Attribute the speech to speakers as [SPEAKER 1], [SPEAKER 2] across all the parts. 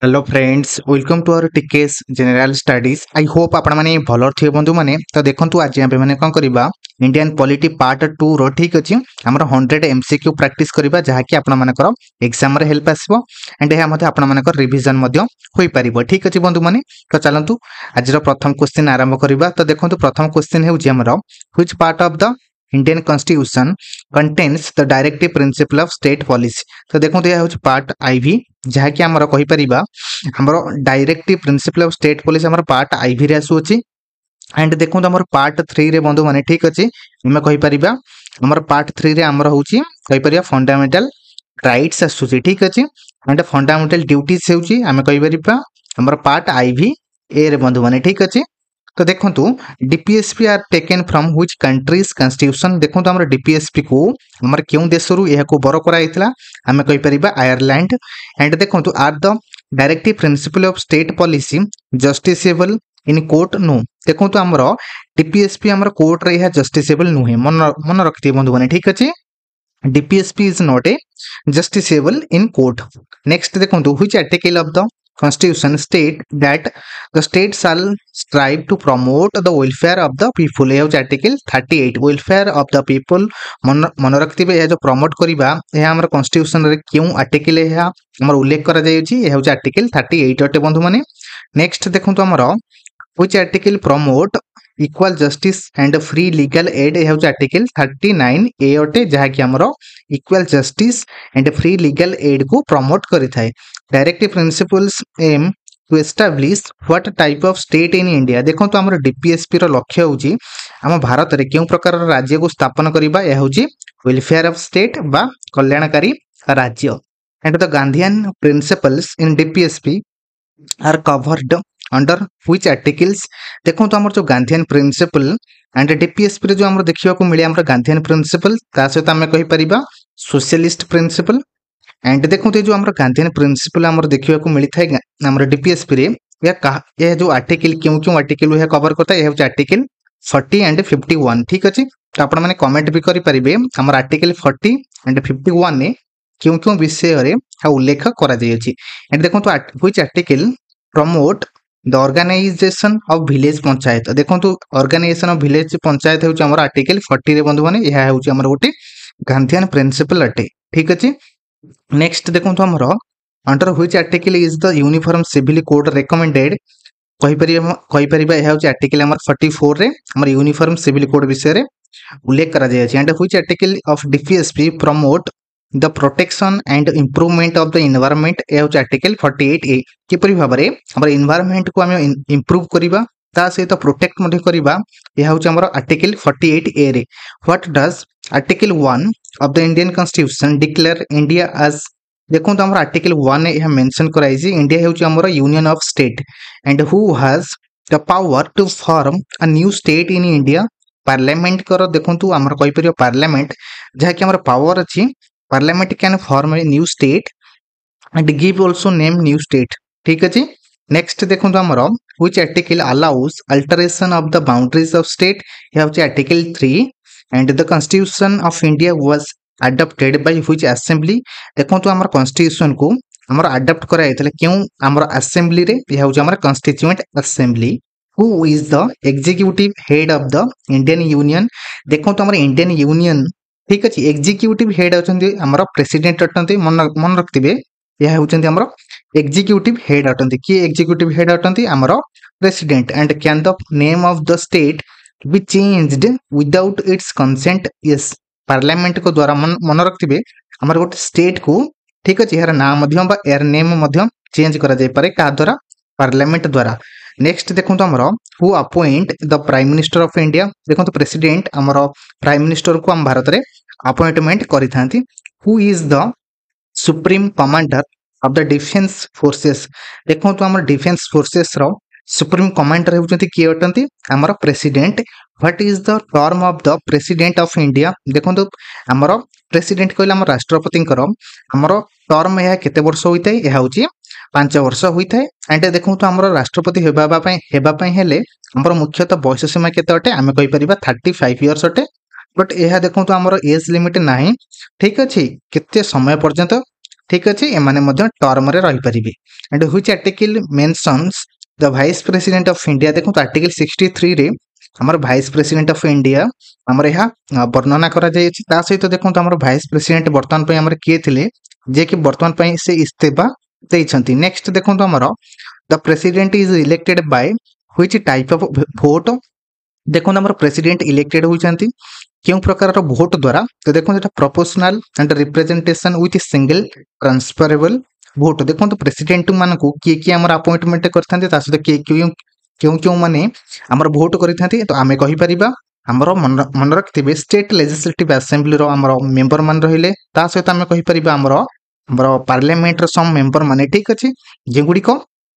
[SPEAKER 1] Hello friends, welcome to our TKS general studies. I hope आपण माने भलो थिए बंधु माने। तो देखंतु आज हम माने कोन करबा इंडियन पॉलिटी पार्ट 2 रो ठीक अछि हमर 100 एमसीक्यू प्रैक्टिस करबा जहा कि आपण मानकर एग्जाम रे हेल्प आसीबो एंड एहा मध्ये आपण मानकर रिवीजन मध्ये होई परिबो। ठीक अछि बंधु माने। तो चलंतु आज रो प्रथम क्वेश्चन आरंभ करबा। तो देखंतु प्रथम क्वेश्चन हेउ जे हमर which part of the Indian constitution contains the directive principle of state policy. तो देखंतु या होछ पार्ट आईवी जहा कि हमर कहि परिबा हमर directive principle of state policy हमर पार्ट आईवी रे आसु अछि एंड देखो हमर पार्ट 3 रे बंधु माने ठीक अछि हम कहि परिबा हमर पार्ट 3 रे हमर होछि कहि परिबा फंडामेंटल राइट्स आसु अछि ठीक अछि एंड फंडामेंटल ड्यूटीज हेउछि हम कहि परिबा हमर पार्ट आईवी ए रे बंधु माने ठीक अछि। तो देखंतु DPSP are taken from which countries constitution. देखंतु हमर डीपीएसपी को हमर केउ देशरु एहा को बरो करा हितला हम कहि परिबा आयरलैंड एंड देखंतु are the directive principle of state policy justiciable in court no. देखंतु हमर डीपीएसपी हमर कोर्ट रे एहा जस्टिसेबल नुहे मन रखती बंधु माने ठीक अछि। DPSP is not a justiciable in court. Next देखंतु which article of the Constitution state that the state shall strive to promote the welfare of the people। ये होच article 38 welfare of the people। मन रखतिबे ये जो promote करिबा ये हमर constitution रे क्यों आर्टिकल ये हमर उल्लेख करा जायछि ये होच आर्टिकल 38 अटे बंधु माने। नेक्स्ट देखंतु हमर which article promote equal justice and free legal aid ये होच आर्टिकल 39 ए अटे जहा कि हमर equal justice and free legal aid को प्रमोट करि थाए। Directive principles aim to establish what type of state in India. देखो तो हमर डीपीएसपी रो लक्ष्य होची हम भारत रे केउ प्रकार राज्य को स्थापन करिबा या होची वेलफेयर ऑफ स्टेट बा कल्याणकारी राज्य। And the Gandhian principles in DPSP are covered under which articles. देखो तो हमर जो गांधीयन प्रिंसिपल एंड डीपीएसपी रे जो हमर देखिबा को मिले हमर गांधीयन प्रिंसिपल ता सहित हम कहि परिबा सोशलिस्ट प्रिंसिपल एंड देखो जो हमर गांधीयन प्रिंसिपल हमर देखिबा को मिली थाए हमर डीपीएसपी रे या जो आर्टिकल क्यों आर्टिकल है कवर करता है आर्टिकल 40 एंड 51 ठीक अछि। तो आपण माने कमेंट भी करि परिबे हमर आर्टिकल 40 एंड 51 ने क्यों विषय रे उल्लेख करा जाय अछि। एंड देखो तो which article promote the organization of village panchayat. देखो तो ऑर्गेनाइजेशन ऑफ विलेज पंचायत हेउछि हमर आर्टिकल 40 रे बंधु माने यह हेउछि हमर गोटे गांधीयन प्रिंसिपल अटे ठीक अछि। नेक्स्ट देखो तो हमर under which article is the uniform civil code recommended. कहि परिबा यह होछि आर्टिकल हमर 44 रे हमर यूनिफॉर्म सिविल कोड विषय रे उल्लेख करा जाय अछि। And which article of DPSP promote the protection and improvement of the environment. यह होछि आर्टिकल 48 ए कि परि भाबरे हमर एनवायरनमेंट को हम इंप्रूव करिबा ता सहित प्रोटेक्ट मध्ये करिबा यह होछि हमर आर्टिकल 48 ए रे। What does article 1 of the Indian constitution declare India as. देखो तो हमर आर्टिकल 1 ए मेंशन कराई जे इंडिया हेउछि हमर union of state and who has the power to form a new state in India. Parliament कर देखो तो हमर कहि परियो पार्लियामेंट जहा कि हमर पावर अछि parliament can form a new state and give also name new state ठीक अछि। नेक्स्ट देखो तो हमर which article allows alteration of the boundaries of state. यह होछि article 3 and the constitution of India was adopted by which assembly. देखो तो हमर कॉन्स्टिट्यूशन को हमर अडॉप्ट करा हितले क्यों हमर असेंबली रे यह होछि हमर constituent assembly. Who is the executive head of the Indian union. देखो तो हमर इंडियन यूनियन ठीक अछि एग्जीक्यूटिव हेड अछंती हमर प्रेसिडेंट अटंती मन रखतिबे यह होछंती हमर एग्जीक्यूटिव हेड अटंती कि एग्जीक्यूटिव हेड अटंती हमर president. And can the name of the state be changed without its consent. Yes parliament को द्वारा मन रखतिबे हमर गोटे स्टेट को ठीक अछि यार नाम मध्यम बा एयर नेम मध्यम चेंज करा जाय पारे का द्वारा पार्लियामेंट द्वारा। नेक्स्ट देखो तो हमर who appoint the prime minister of India. देखो तो प्रेसिडेंट हमर प्राइम मिनिस्टर को हम भारत रे अपॉइंटमेंट करिथांती। Who is the supreme commander of the defence forces. देखो तो हमर डिफेंस फोर्सेस रो सुप्रीम कमांडर होउचंती के अटंती हमर president. What is the term of the president of India. देखो तो हमर प्रेसिडेंट कहले हमर राष्ट्रपति कर हमर टर्म यह केते वर्ष होइतै यह होची 5 वर्ष होइतै। एंड देखो तो हमर राष्ट्रपति हेबा पई हेले हमर मुख्यतः बयस सीमा केते अटे आमे कहि परिबा 35 इयर्स अटे। बट यह देखो तो हमर एज लिमिट नाही ठीक अछि केते समय पर्यंत ठीक अच्छे एमाने मध्य टर्म रे रही परिबे and which article mentions the vice president of India देखो आर्टिकल 63 रे हमर वाइस प्रेसिडेंट ऑफ इंडिया हमर यहा वर्णना करा जाय अछि ता सहित देखो हमर वाइस प्रेसिडेंट वर्तमान पय हमर किए थिले जे कि वर्तमान पय से इस्तीफा देइछंती नेक्स्ट देखो हमर the president is elected by which type of vote देखो हमर प्रेसिडेंट इलेक्टेड होइछंती क्यों प्रकार भोट द्वारा तो देखो proportional and representation with single transferable vote देखो प्रेसिडेंट मान को किए किए आम अपॉइंटमेंट करते सहित किए क्यों क्यों माने आमर भोट करते तो आम कहीपर आमर मन रखिथे स्टेट लेजिस्लेटिव असेंबली आमर मेंबर मान रहिले ता सहित आम कहीपर आमर पार्लियामेंट सम मेंबर माने ठीक अच्छे जेगुड़िक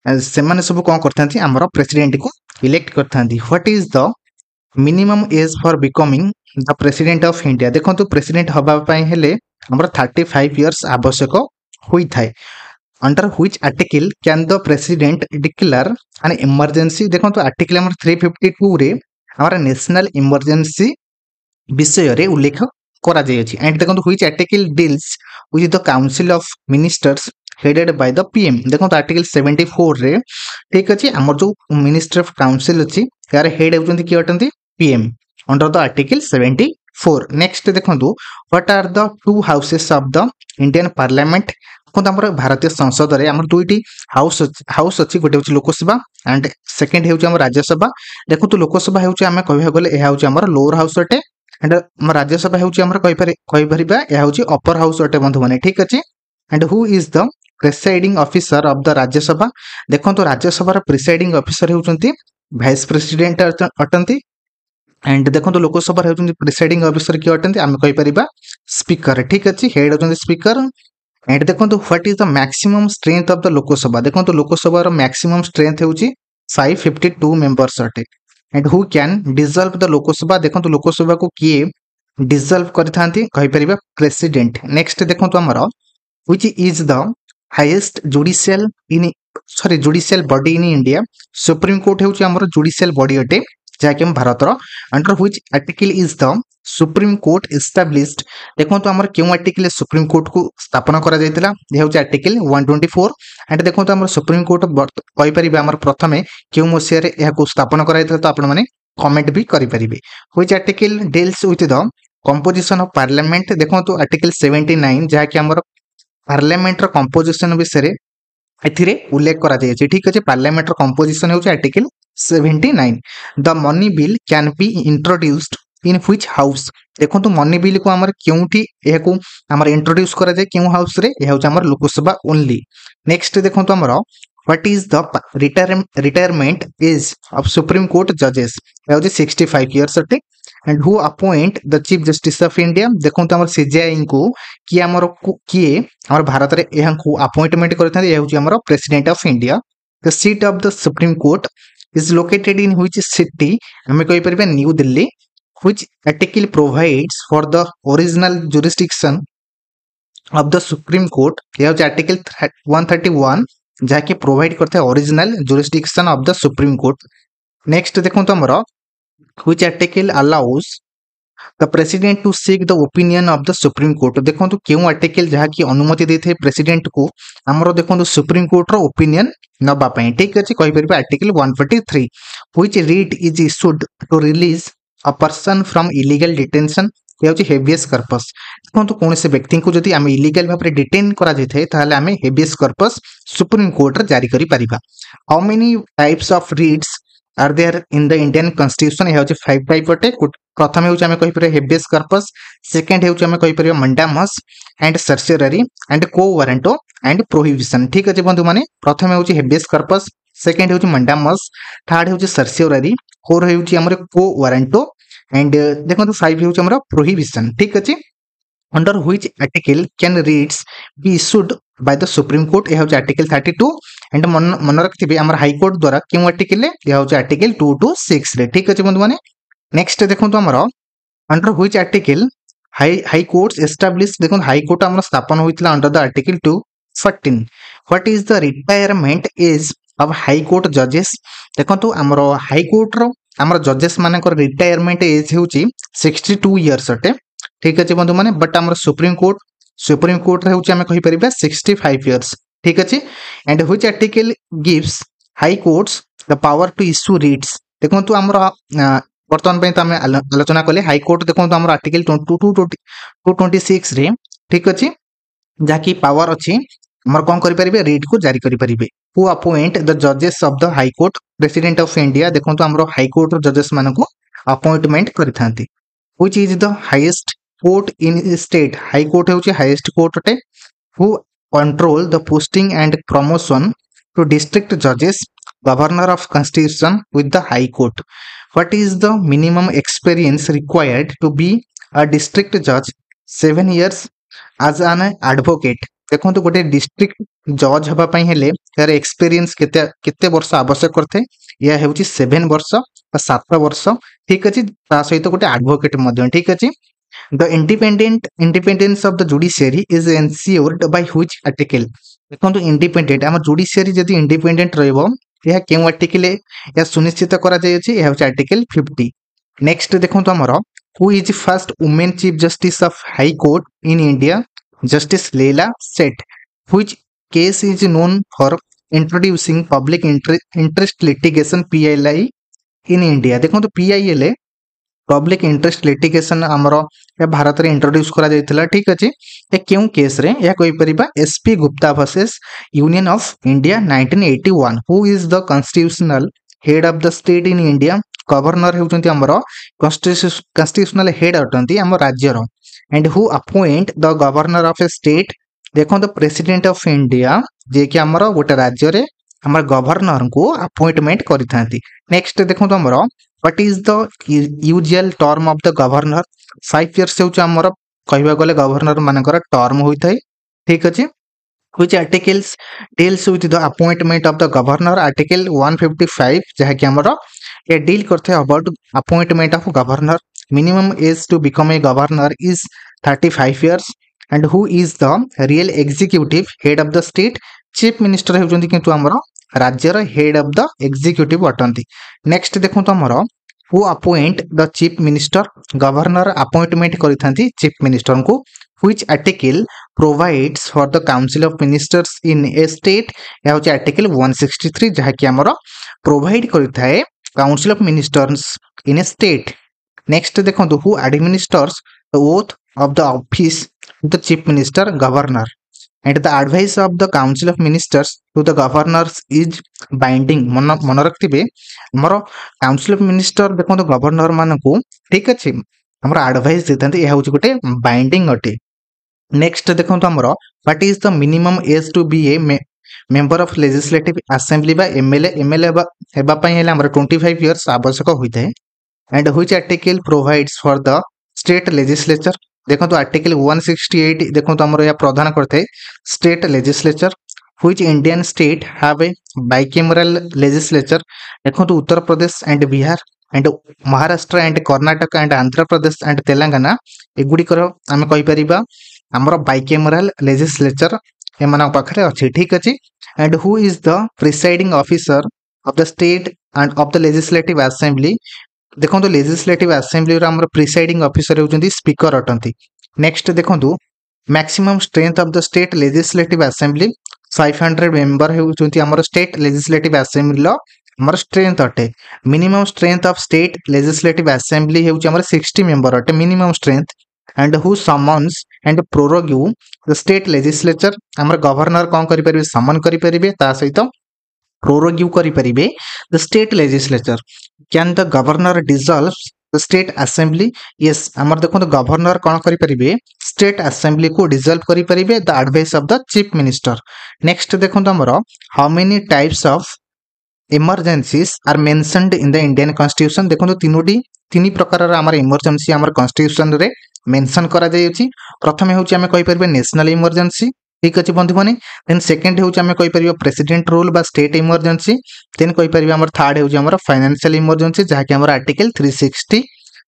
[SPEAKER 1] से सब कौन करते आमर प्रेसिडेंट को इलेक्ट करते what is the minimum as for becoming the president of India देखो प्रेसिडेंट हवा हेले हमर 35 इयर्स आवश्यक हुई थाए under which article can the president declare an emergency देखो आर्टिकल हमर 352 रे हमर नेशनल इमरजेंसी विषय रे उल्लेख करा जाय अछि एंड देखो which article deals with the council of ministers headed by the PM देखो आर्टिकल 74 रे ठीक अछि हमर जो मिनिस्टर ऑफ काउंसिल अछि यार हेड होचंती कि अटंती PM under the article 74 next देखो what are the two houses of the Indian parliament देखो हमर भारतीय संसद रे हमर दुईटी हाउस अछि गोटे होची लोकसभा एंड सेकंड हेउची हमर राज्यसभा देखो तो लोकसभा हेउची हमें कहबा गले एहा होची हमर लोअर हाउस अटे एंड हमर राज्यसभा हेउची हमर कहिबा एहा होची अपर हाउस अटे बंधु माने ठीक अछि and who is the presiding officer of the Rajya Sabha देखो तो राज्यसभा प्रिसाइडिंग ऑफिसर हेउचंती वाइस प्रेसिडेंट अटंती एंड देखो तो लोकसभा हेउचंती प्रिसाइडिंग ऑफिसर कि अटंती आमे कहि परिबा स्पीकर ठीक अछि हेड होचंती स्पीकर एंड देखो तो what is the maximum strength of the Lok Sabha देखो तो लोकसभा रो मैक्सिमम स्ट्रेंथ हेउची 552 मेंबर्स अटे and who can dissolve the Lok Sabha देखो तो लोकसभा को किए डिसॉल्व करथांती कहि परिबा प्रेसिडेंट नेक्स्ट देखो तो हमर which is the highest judicial body in India supreme court हेउची हमर जुडिशियल बॉडी अटे जाके हम भारतर under which article is the supreme court established देखो तो हमर क्यों आर्टिकल सुप्रीम कोर्ट को स्थापना करा जायतिला ये हेउची आर्टिकल 124 एंड देखो तो हमर सुप्रीम कोर्ट कहि परिबा हमर प्रथमे क्यों मसिया रे एहा को स्थापना करा जायतिला तो आपण माने कमेंट भी करि परिबे which article deals with the composition of parliament देखो तो आर्टिकल 79 जाके हमर पार्लियामेंट रो कंपोजिशन विषय एथिरे उल्लेख करा जाय छै ठीक अछि पार्लियामेंट रो कंपोजिशन हेउछि article 79 the money bill can be introduced in which house देखो तो मनी बिल को हमर क्योंठी एहा को हमर इंट्रोड्यूस करा जाय क्यों हाउस रे एहा होछि हमर लोकसभा ओनली नेक्स्ट देखो तो हमर what is the retirement age of supreme court जजेस एहा होछि 65 इयर्स अटे and who appoint the chief justice of India देखो तो हमर सीजेआई को कि हमर किए हमर भारत रे एहा को अपॉइंटमेंट करथांती एहा होछि हमर president of India the seat of the supreme court is located in which city हमें कहि परबे New Delhi which article provides for the original jurisdiction of the supreme court एहा होछि आर्टिकल 131 जाके प्रोवाइड करथे original jurisdiction of the supreme court next देखो तो हमर which article allows the president to seek the opinion of the supreme court देखो तो क्यों आर्टिकल जहा की अनुमति देथे प्रेसिडेंट को हमरो देखो तो सुप्रीम कोर्ट रो ओपिनियन नबा पई ठीक अछि कहि परबे article 143 which writ is issued to release a person from illegal detention ये होची हेबियस कर्पस देखो तो कोन से व्यक्ति को जदी हम इलीगल भाबरे डिटेन करा जैथे ताले हमें हेबियस कर्पस सुप्रीम कोर्ट रे जारी करि परिबा how many types of writs are there in the Indian constitution ये होची 5 टाइप अटे प्रथम हेउची हमें कहि परबे हेबियस कर्पस सेकंड हेउची हमें कहि परबे mandamus and certiorari and quo warranto and prohibition ठीक अछि बंधु माने प्रथम हेउची हेबियस कर्पस सेकंड हेउची मंडामस थर्ड हेउची सर्सियरी फोर हेउची हमर को वारंटो एंड देखो 5 हेउची हमर प्रोहिबिशन ठीक अछि under which article can reads be issued by the supreme court यह होची आर्टिकल 32 एंड मन रखथिबे हमर हाई कोर्ट द्वारा क्यों आर्टिकल यह होची आर्टिकल 2 to 6 रे ठीक अछि बंधु माने नेक्स्ट देखो तो हमर under which article high courts establish देखो हाई कोर्ट हमर स्थापन होइतला under the article 214 what is the retirement age of high court जजेस देखो तो हमर हाई कोर्ट रो हमर जजेस मानकर रिटायरमेंट एज होची 62 इयर्स अटे ठीक अछि बंधु माने बट हमर सुप्रीम कोर्ट सुप्रीम कोर्ट रे होची आमे कहि परिबा 65 इयर्स ठीक अछि and which article gives high courts the power to issue writs देखंतु हमर वर्तमान पे आमे आलोचना कले हाई कोर्ट देखंतु हमर आर्टिकल 226 रे ठीक अछि जाकी पावर अछि हमर कोन करि परिबे रिट को जारी करि परिबे हु अपॉइंट द जजेस of the high court president of India देखंतु हमर हाई कोर्ट रो जजेस मानको अपॉइंटमेंट करिथांती which is the highest court in state high court होची हाईएस्ट कोर्ट अटे who control the posting and promotion to district judges, governor of constitution with the high court. What is the minimum experience required to be a district judge? 7 years as an advocate. देखो गोटे district जज हवा पई हेले यार experience केते केते वर्ष आवश्यक करथे या हेउची 7 वर्ष 7 वर्ष ठीक अछि ता सहित गोटे एडवोकेट मध्य ठीक अछि The independence of the judiciary is ensured by which article? देखो इंडिपेंडेंट आम जुडिशियरी जदि इंडिपेंडेंट रहइबो यह केउ आर्टिकल या सुनिश्चित करा जाय अछि यह आर्टिकल 50 नेक्स्ट देखो हमर who is first women chief justice of high court in India justice लेला सेठ which case is known for introducing public interest litigation PILI in India देखो PILA पब्लिक इंटरेस्ट लिटिगेशन हमर या भारत रे इंट्रोड्यूस करा जायतिला ठीक अछि ए केउ केस रे या कोइ परिबा SP Gupta versus Union of India 1981 who is the constitutional head of the state in India governor हेउचंती हमर कॉन्स्टिट्यूशनल हेड अटंती हमर राज्य रो and who appoint the governor of a state देखो द प्रेसिडेंट ऑफ इंडिया जे कि हमर गोटे राज्य रे हमर गवर्नर को अपॉइंटमेंट करिथांती नेक्स्ट देखो हमर What is the usual term of the governor? 5 years से हमर कहबा गले गवर्नर मानकर टर्म होइथाय ठीक अछि which articles deals with the appointment of the governor article 155 जहा कि हमर ये डील करथे about appointment of governor minimum age to become a governor is 35 years and who is the real executive head of the state chief minister हेउचंती किंतु हमर राज्यर head of the executive अटंती नेक्स्ट देखो हमर who appoint the chief minister governor appointment करिथांती chief minister को which article provides for the council of ministers in a state या होची आर्टिकल 163 जहा कि हमर प्रोवाइड करिथाए council of ministers in a state next देखो who administers the oath of the office the chief minister governor and the advice of the council of ministers to the governors is binding मन रखिबे हमर council of minister देखो governor मान को ठीक अछि हमर advice देतंती यह होची गोटे बाइंडिंग अटे नेक्स्ट देखो हमर what is the minimum age to be a member of legislative assembly बा एमएलए हेबा पई हेले हमर 25 इयर्स आवश्यक होइते and which article provides for the state legislature देखो आर्टिकल 168 देखो हमर या प्रदान करथे state legislature which Indian state have a bicameral legislature देखो Uttar Pradesh and Bihar and Maharashtra and Karnataka and Andhra Pradesh and Telangana एगुडी करो हम कहि परिबा हमर बाइकैमरल लेजिस्लेचर एमना पाखरे अछि ठीक अछि and who is the presiding officer of the state and of the legislative assembly देखो लेजिस्लेटिव असेंबली रो हमर प्रिसाइडिंग ऑफिसर होचंती स्पीकर अटंती नेक्स्ट देखो maximum strength of the state legislative assembly 500 member होचंती हमर स्टेट लेजिस्लेटिव असेंबली लो हमर स्ट्रेंथ अटे minimum strength of state legislative assembly होची हमर 60 मेंबर अटे minimum strength and who summons and prorogue the state legislature हमर गवर्नर कोन करि परिबे समन करि परिबे ता सहित प्रोरोगिव करि परिबे the state legislature can the governor dissolve the state assembly yes हमर देखो तो गवर्नर कोन करि परिबे स्टेट असेंबली को डिसॉल्व करि परिबे the advice of the chief minister next देखो तो हमर how many types of emergencies are mentioned in the Indian constitution देखो तो तीन प्रकार हमर इमरजेंसी हमर कॉन्स्टिट्यूशन रे मेंशन करा जाय अछि प्रथमे होची हमें कहि परिबे नेशनल इमरजेंसी ठीक अछि बंधु माने देन सेकंड होची हमें कहि परिबे प्रेसिडेंट रूल बा स्टेट इमरजेंसी देन कहि परिबे हमर थर्ड होची हमर फाइनेंशियल इमरजेंसी जहा कि हमर आर्टिकल 360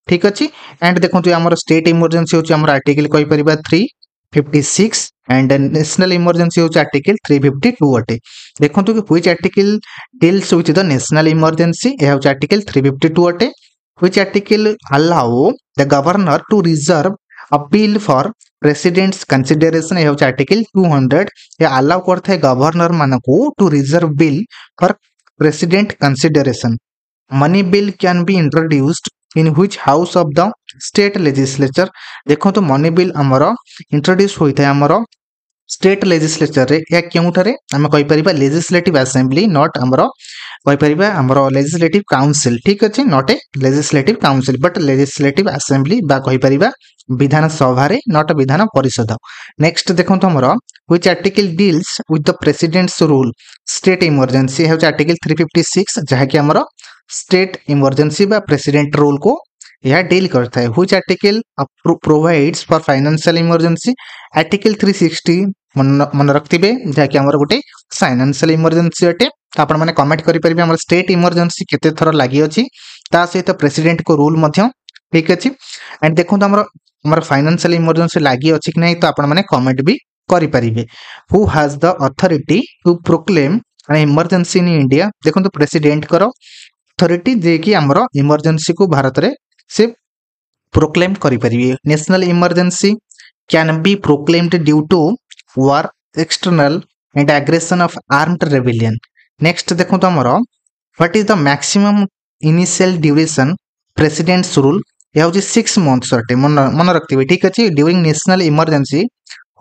[SPEAKER 1] ठीक अछि एंड देखंतु हमर स्टेट इमरजेंसी होची हमर आर्टिकल कहि परिबे 356 एंड नेशनल इमरजेंसी होची आर्टिकल 352 अटे देखंतु कि which article deals with the national emergency ए होची आर्टिकल 352 अटे which article allow the governor to reserve a bill for president's consideration ये आर्टिकल 200 ये अलाउ करता है गवर्नर मानकू to reserve bill for president consideration money bill can be introduced in which house of the state legislature देखो तो money bill आमर introduce होता है आमर स्टेट लेजिस्लेचर रे या केउठारे आमे कहि परिबा लेजिस्लेटिव असेंबली नॉट आमर कहि परिबा आमर लेजिस्लेटिव काउंसिल ठीक अछि not a legislative council but legislative assembly बा कहि परिबा विधान सभा रे नॉट विधान परिषद नेक्स्ट देखो तो आमर which article deals with the presidents rule state emergency है आर्टिकल 356 जहा कि आमर स्टेट इमरजेंसी बा प्रेसिडेंट रूल को यह डील करता है which article provides for financial emergency article 360 मन रखिबे जहाँकि आमर गोटे फाइनेंशियल इमरजेंसी अटे तो आपण मैंने कमेंट करेंगे आम स्टेट इमरजेंसी केते थर लगी अच्छी ता सहित प्रेसिडेंट को रूल ठीक अच्छे एंड देखो आमर फाइनेंशियल इमरजेंसी लगी अच्छी कि नहीं तो आपण मैंने कमेंट भी करेंगे who has the authority to proclaim an emergency in India देखो प्रेसिडेंट कर अथॉरिटी जे कि आमर इमरजेंसी को भारत में से प्रोक्लेम करेंगे national emergency can be proclaimed due to war external and aggression of armed rebellion next देखो तो हमरो what is the maximum initial duration president's rule यह होची 6 months अटे मन रखथिबे ठीक अछि during national emergency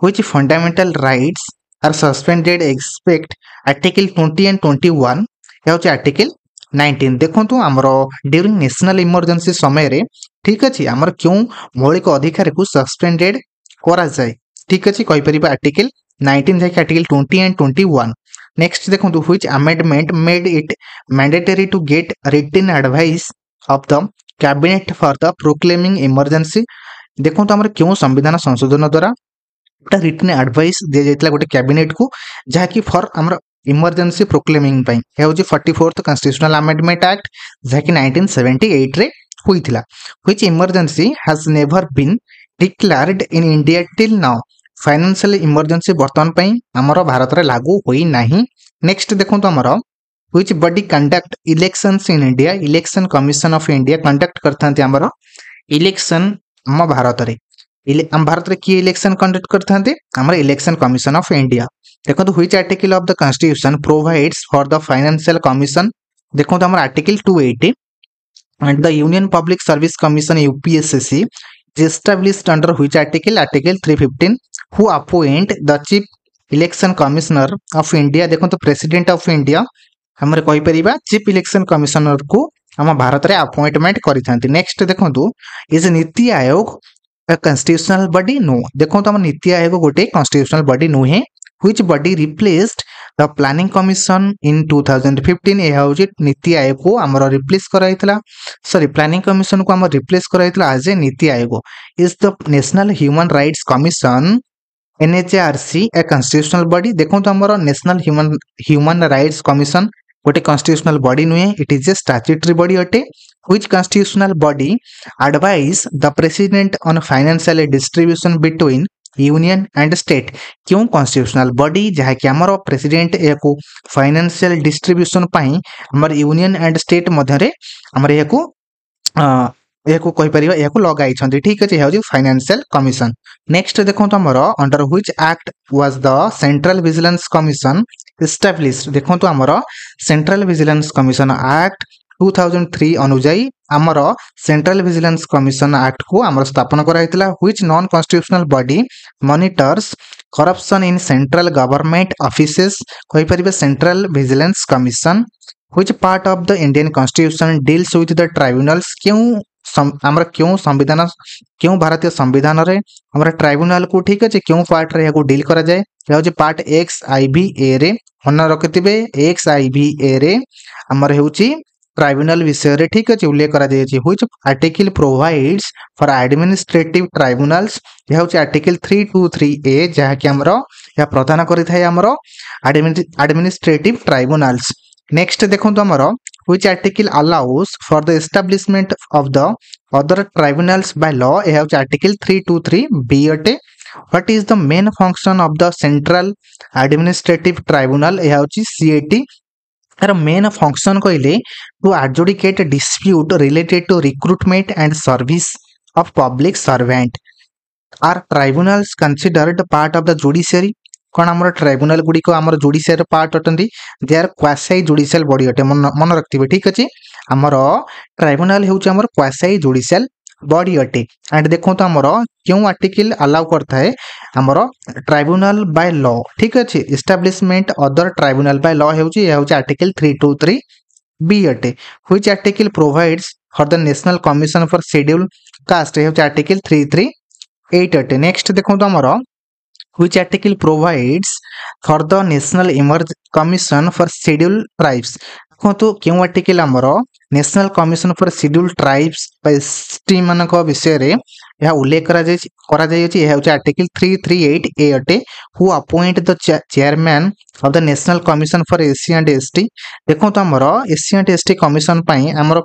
[SPEAKER 1] which fundamental rights are suspended expect article 20 and 21 यह होची article 19 देखो तो हमरो during national emergency समय रे ठीक अछि हमर क्यों मौलिक अधिकार को सस्पेंडेड करा जाय ठीक अच्छे कहीपर आर्टिकल 19 जाकि आर्टिकल 20 एंड 21 नेक्स्ट देखो which amendment made it mandatory to get written advice of the cabinet for the proclaiming emergency देखो तो हमर क्यों संविधान संशोधन द्वारा गोटे रिटन एडवाइस दि जाइतला गोटे कैबिनेट को जहाँकि फॉर हमर इमरजेंसी प्रोक्लेमिंग पई हे होची 44th कॉन्स्टिट्यूशनल अमेंडमेंट एक्ट जहाँकि 1978 रे होइथिला which emergency has never been declared in India till now financial emergency बर्तमान पई हमर भारत रे लागू होई नाही नेक्स्ट देखो तो हमर which body conduct elections in India election commission of India conduct करथांती हमर इलेक्शन हम भारत रे हम भारत रे की इलेक्शन कंडक्ट करथांती हमर इलेक्शन कमीशन ऑफ इंडिया देखो तो which article of the constitution provides for the financial commission देखो तो हमर article 280 and the union public service commission UPSC established under which article 315 who appoint the chief election commissioner of india देखो तो president of India हमरे कहि परिबा chief election commissioner को हम भारत रे अपॉइंटमेंट करिथांती नेक्स्ट देखो तो is NITI Aayog a constitutional body no देखो तो हम नीति आयोग गोटे कॉन्स्टिट्यूशनल बॉडी नो है which body replaced the planning commission in 2015 यह होची नीति आयोग को हमर रिप्लेस कराइतला सॉरी प्लानिंग कमीशन को हमर replace कराइतला as a NITI Aayog is the national human rights commission NHRC a constitutional body देखो तो हमर नेशनल ह्यूमन राइट्स कमीशन गोटे कॉन्स्टिट्यूशनल बॉडी नुहे it is a statutory body अटे which constitutional body advise the president on financial distribution between union and state क्यों constitutional body जहाँ कि आमर प्रेसिडेंट याकू फाइनेंशियल डिस्ट्रीब्यूशन पाई हमर यूनियन एंड स्टेट मध्य हमर याकू कहि परिबा याकू लगाई ठीक अछि हे फाइनेंशियल कमीशन नेक्स्ट देखो तो हमर under which act was the central vigilance commission established देखो तो हमर सेंट्रल विजिलेंस कमीशन एक्ट 2003 अनुजाई आमर सेंट्रल विजिलेंस कमीशन एक्ट को आमर स्थापन कराइतला which non constitutional body monitors corruption in central government offices कहि परिबे central vigilance commission which part of the Indian constitution deals with the tribunals क्यों संविधान क्यों भारतीय संविधान रे हमरा ट्राइब्यूनल को ठीक अछि क्यों पार्ट रे को डील करा जाय हे पार्ट XIV A रे मन रखिथिबे XIV A रे हमर हेउची ट्राइब्यूनल विषय रे ठीक अछि उल्लेख करा जाय अछि which article provides for administrative tribunals यह होची आर्टिकल 323 ए जहा कि हमरो या प्रदान करि थाय हमरो एडमिनिस्ट्रेटिव ट्राइब्यूनल्स नेक्स्ट देखो तो हमरो which article allows for the establishment of the other tribunals by law यह होची आर्टिकल 323 बी अटे what is the main function of the central administrative tribunal यह होची CAT तार मेन फंक्शन कहले to adjudicate dispute related to recruitment and service of public servant are tribunals considered part of the judiciary कौन आम tribunal गुड़िक आम judiciary part अटंती they are quasi judicial body अटे मन रखिथे ठीक अच्छे आमर ट्राइब्यूनल होउची आमर क्वासाई जुडिशियल बॉडी अटे एंड देखो तो आमर क्यों आर्टिकल अलाउ करता है आमर ट्राइब्यूनल बाय लॉ ठीक अच्छे establishment other tribunal by law होउची यह होउची आर्टिकल 323 बी अटे which article provides for the national commission for schedule caste यह होउची आर्टिकल 338 अटे नेक्स्ट देखो तो आमर which article provides for the national commission for scheduled tribes देखो क्यों आर्टिकल आमर national commission for schedule tribes ST मानक विषय रे यह उल्लेख करा जायछि यह होछि आर्टिकल 338 ए अटे who appoint the chairman of the national commission for SC and ST देखो तो आमर एससी एंड एसटी कमिशन पई आमर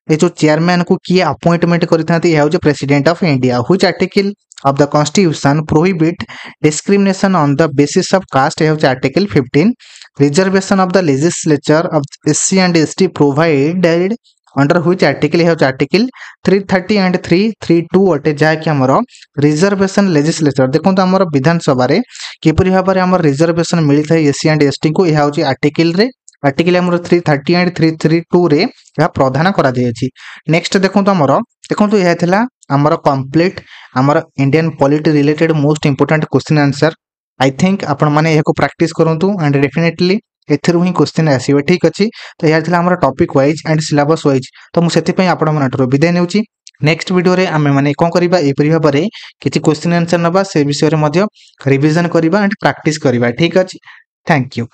[SPEAKER 1] ये जो चेयरमैन को किए अपॉइंटमेंट करते president of India which article of the constitution prohibit discrimination on the basis of caste है article 15 reservation of the legislature of SC and ST provided under which article है article 330 and 332 अटे जहाँकि आमर reservation legislature देखो तो आमर विधानसभा रे किपरि भाबरे आमर रिजर्वेशन मिलता है SC and ST को यह होची आर्टिकल रे आर्टिकल आमर 330 एंड 332 रे यह प्रदान करा जायछि नेक्स्ट देखो तो आमर देखो तो यह थिला आमर कंप्लीट आमर Indian polity related most important question answer I think आपण माने यह को प्रैक्टिस करंतु एंड डेफिनेटली एथरु ही क्वेश्चन आसीबे ठीक अछि तो यह थिला आमर topic wise and syllabus wise तो मु सेति पई आपण मानटर विदाय नेउची नेक्स्ट वीडियो रे आमे माने कोन करिबा ए परि भाबरे किछि क्वेश्चन आंसर नबा से विषय रे मध्य रिवीजन करिबा एंड प्रैक्टिस करिबा ठीक अछि थैंक यू।